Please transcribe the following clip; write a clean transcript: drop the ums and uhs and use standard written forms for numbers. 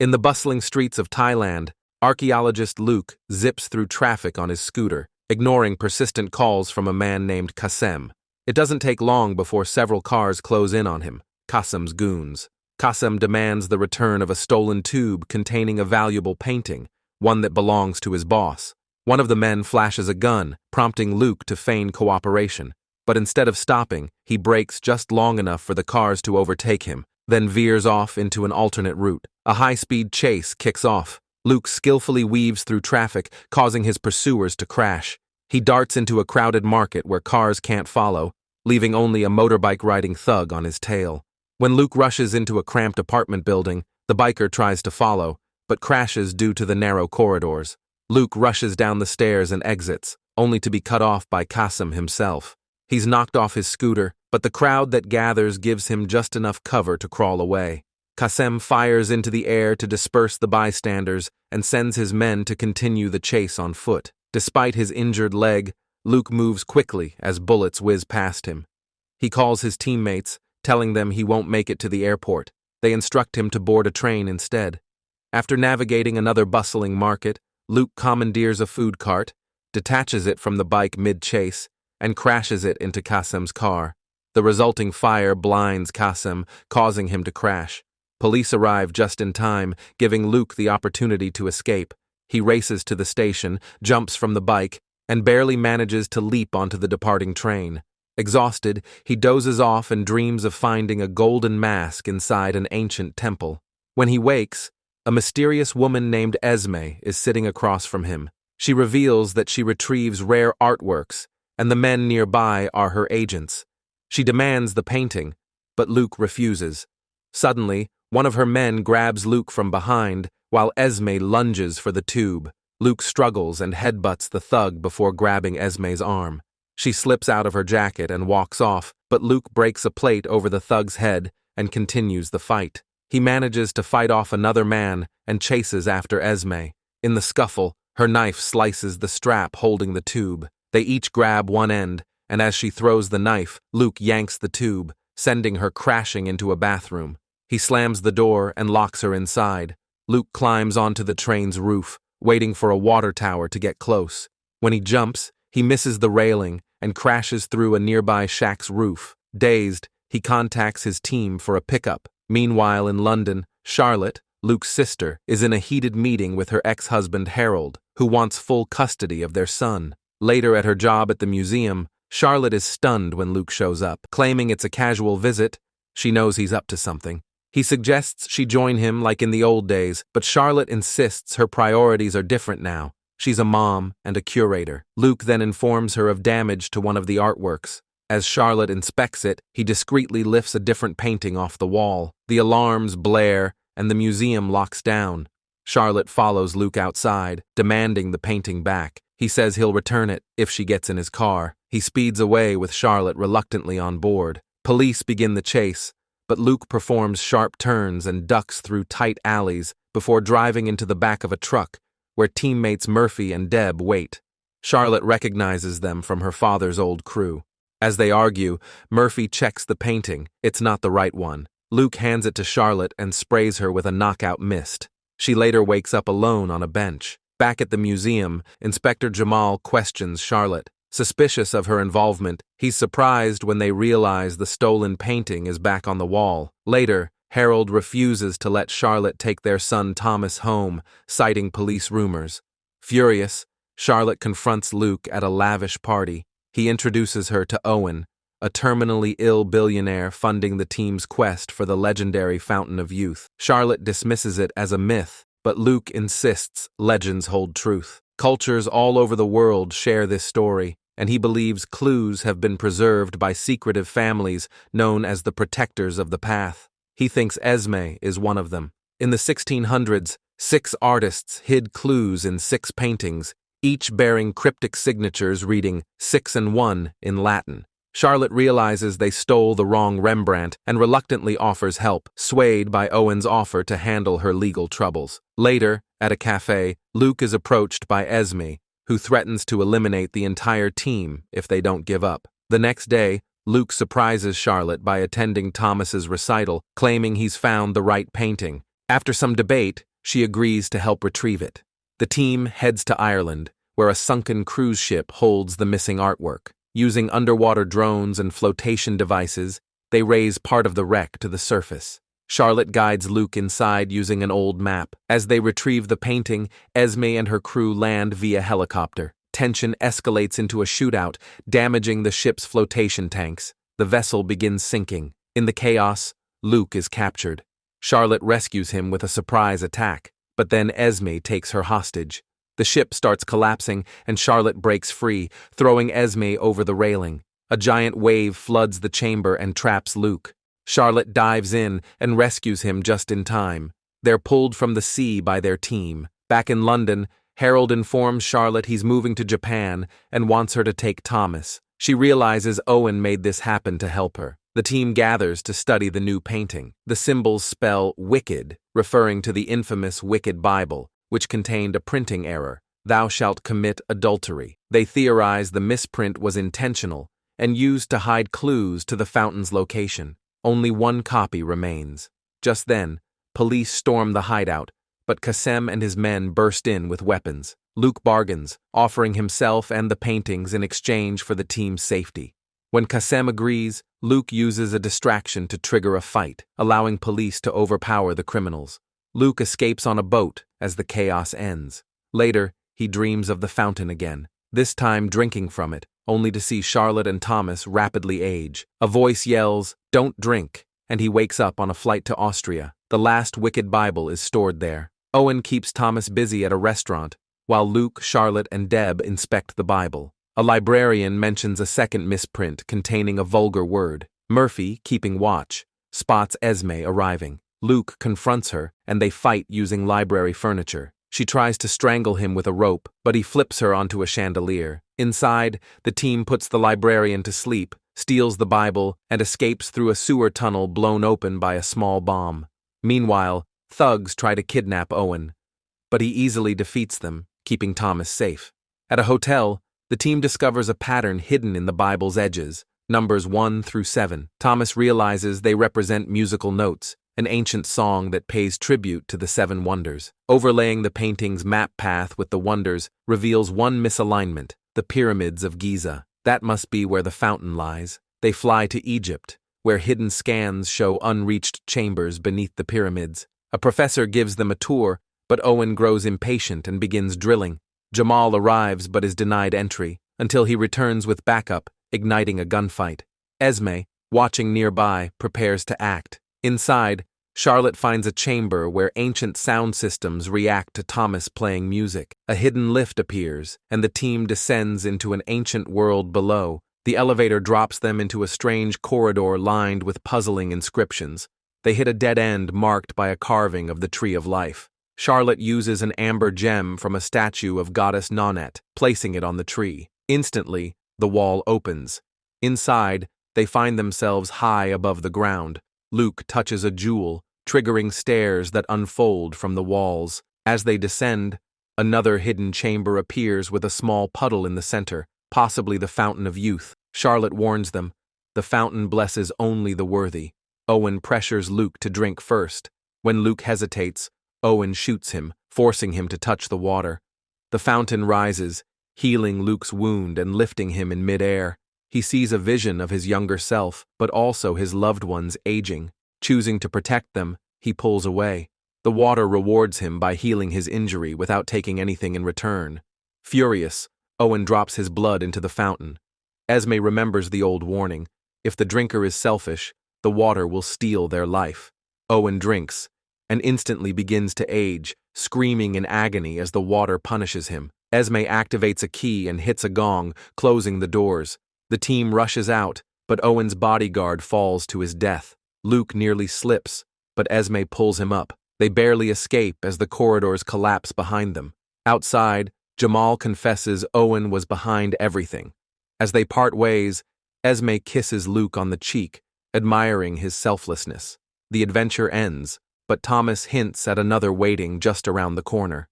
In the bustling streets of Thailand, archaeologist Luke zips through traffic on his scooter, ignoring persistent calls from a man named Kasem. It doesn't take long before several cars close in on him, Kasem's goons. Kasem demands the return of a stolen tube containing a valuable painting, one that belongs to his boss. One of the men flashes a gun, prompting Luke to feign cooperation. But instead of stopping, he brakes just long enough for the cars to overtake him, then veers off into an alternate route. A high-speed chase kicks off. Luke skillfully weaves through traffic, causing his pursuers to crash. He darts into a crowded market where cars can't follow, leaving only a motorbike-riding thug on his tail. When Luke rushes into a cramped apartment building, the biker tries to follow, but crashes due to the narrow corridors. Luke rushes down the stairs and exits, only to be cut off by Kasem himself. He's knocked off his scooter, but the crowd that gathers gives him just enough cover to crawl away. Kasem fires into the air to disperse the bystanders and sends his men to continue the chase on foot. Despite his injured leg, Luke moves quickly as bullets whiz past him. He calls his teammates, telling them he won't make it to the airport. They instruct him to board a train instead. After navigating another bustling market, Luke commandeers a food cart, detaches it from the bike mid-chase, and crashes it into Kasem's car. The resulting fire blinds Kasem, causing him to crash. Police arrive just in time, giving Luke the opportunity to escape. He races to the station, jumps from the bike, and barely manages to leap onto the departing train. Exhausted, he dozes off and dreams of finding a golden mask inside an ancient temple. When he wakes, a mysterious woman named Esme is sitting across from him. She reveals that she retrieves rare artworks, and the men nearby are her agents. She demands the painting, but Luke refuses. Suddenly, one of her men grabs Luke from behind, while Esme lunges for the tube. Luke struggles and headbutts the thug before grabbing Esme's arm. She slips out of her jacket and walks off, but Luke breaks a plate over the thug's head and continues the fight. He manages to fight off another man and chases after Esme. In the scuffle, her knife slices the strap holding the tube. They each grab one end, and as she throws the knife, Luke yanks the tube, sending her crashing into a bathroom. He slams the door and locks her inside. Luke climbs onto the train's roof, waiting for a water tower to get close. When he jumps, he misses the railing and crashes through a nearby shack's roof. Dazed, he contacts his team for a pickup. Meanwhile, in London, Charlotte, Luke's sister, is in a heated meeting with her ex-husband Harold, who wants full custody of their son. Later at her job at the museum, Charlotte is stunned when Luke shows up. Claiming it's a casual visit, she knows he's up to something. He suggests she join him like in the old days, but Charlotte insists her priorities are different now. She's a mom and a curator. Luke then informs her of damage to one of the artworks. As Charlotte inspects it, he discreetly lifts a different painting off the wall. The alarms blare, and the museum locks down. Charlotte follows Luke outside, demanding the painting back. He says he'll return it if she gets in his car. He speeds away with Charlotte reluctantly on board. Police begin the chase, but Luke performs sharp turns and ducks through tight alleys before driving into the back of a truck, where teammates Murphy and Deb wait. Charlotte recognizes them from her father's old crew. As they argue, Murphy checks the painting. It's not the right one. Luke hands it to Charlotte and sprays her with a knockout mist. She later wakes up alone on a bench. Back at the museum, Inspector Jamal questions Charlotte. Suspicious of her involvement, he's surprised when they realize the stolen painting is back on the wall. Later, Harold refuses to let Charlotte take their son Thomas home, citing police rumors. Furious, Charlotte confronts Luke at a lavish party. He introduces her to Owen, a terminally ill billionaire funding the team's quest for the legendary Fountain of Youth. Charlotte dismisses it as a myth, but Luke insists legends hold truth. Cultures all over the world share this story, and he believes clues have been preserved by secretive families known as the Protectors of the Path. He thinks Esme is one of them. In the 1600s, 6 artists hid clues in 6 paintings, each bearing cryptic signatures reading 6 and 1 in Latin. Charlotte realizes they stole the wrong Rembrandt and reluctantly offers help, swayed by Owen's offer to handle her legal troubles. Later, at a cafe, Luke is approached by Esme, who threatens to eliminate the entire team if they don't give up. The next day, Luke surprises Charlotte by attending Thomas's recital, claiming he's found the right painting. After some debate, she agrees to help retrieve it. The team heads to Ireland, where a sunken cruise ship holds the missing artwork. Using underwater drones and flotation devices, they raise part of the wreck to the surface. Charlotte guides Luke inside using an old map. As they retrieve the painting, Esme and her crew land via helicopter. Tension escalates into a shootout, damaging the ship's flotation tanks. The vessel begins sinking. In the chaos, Luke is captured. Charlotte rescues him with a surprise attack, but then Esme takes her hostage. The ship starts collapsing, and Charlotte breaks free, throwing Esme over the railing. A giant wave floods the chamber and traps Luke. Charlotte dives in and rescues him just in time. They're pulled from the sea by their team. Back in London, Harold informs Charlotte he's moving to Japan and wants her to take Thomas. She realizes Owen made this happen to help her. The team gathers to study the new painting. The symbols spell wicked, referring to the infamous Wicked Bible, which contained a printing error, "Thou shalt commit adultery." They theorize the misprint was intentional and used to hide clues to the fountain's location. Only one copy remains. Just then, police storm the hideout, but Kassem and his men burst in with weapons. Luke bargains, offering himself and the paintings in exchange for the team's safety. When Kassem agrees, Luke uses a distraction to trigger a fight, allowing police to overpower the criminals. Luke escapes on a boat as the chaos ends. Later, he dreams of the fountain again, this time drinking from it, only to see Charlotte and Thomas rapidly age. A voice yells, "Don't drink," and he wakes up on a flight to Austria. The last Wicked Bible is stored there. Owen keeps Thomas busy at a restaurant, while Luke, Charlotte, and Deb inspect the Bible. A librarian mentions a second misprint containing a vulgar word. Murphy, keeping watch, spots Esme arriving. Luke confronts her, and they fight using library furniture. She tries to strangle him with a rope, but he flips her onto a chandelier. Inside, the team puts the librarian to sleep, steals the Bible, and escapes through a sewer tunnel blown open by a small bomb. Meanwhile, thugs try to kidnap Owen, but he easily defeats them, keeping Thomas safe. At a hotel, the team discovers a pattern hidden in the Bible's edges, numbers 1 through 7. Thomas realizes they represent musical notes, an ancient song that pays tribute to the 7 wonders. Overlaying the painting's map path with the wonders reveals one misalignment, the pyramids of Giza. That must be where the fountain lies. They fly to Egypt, where hidden scans show unreached chambers beneath the pyramids. A professor gives them a tour, but Owen grows impatient and begins drilling. Jamal arrives but is denied entry, until he returns with backup, igniting a gunfight. Esme, watching nearby, prepares to act. Inside, Charlotte finds a chamber where ancient sound systems react to Thomas playing music. A hidden lift appears, and the team descends into an ancient world below. The elevator drops them into a strange corridor lined with puzzling inscriptions. They hit a dead end marked by a carving of the Tree of Life. Charlotte uses an amber gem from a statue of goddess Nonet, placing it on the tree. Instantly, the wall opens. Inside, they find themselves high above the ground. Luke touches a jewel, triggering stairs that unfold from the walls. As they descend, another hidden chamber appears with a small puddle in the center, possibly the Fountain of Youth. Charlotte warns them, the fountain blesses only the worthy. Owen pressures Luke to drink first. When Luke hesitates, Owen shoots him, forcing him to touch the water. The fountain rises, healing Luke's wound and lifting him in midair. He sees a vision of his younger self, but also his loved ones aging. Choosing to protect them, he pulls away. The water rewards him by healing his injury without taking anything in return. Furious, Owen drops his blood into the fountain. Esme remembers the old warning: if the drinker is selfish, the water will steal their life. Owen drinks, and instantly begins to age, screaming in agony as the water punishes him. Esme activates a key and hits a gong, closing the doors. The team rushes out, but Owen's bodyguard falls to his death. Luke nearly slips, but Esme pulls him up. They barely escape as the corridors collapse behind them. Outside, Jamal confesses Owen was behind everything. As they part ways, Esme kisses Luke on the cheek, admiring his selflessness. The adventure ends, but Thomas hints at another waiting just around the corner.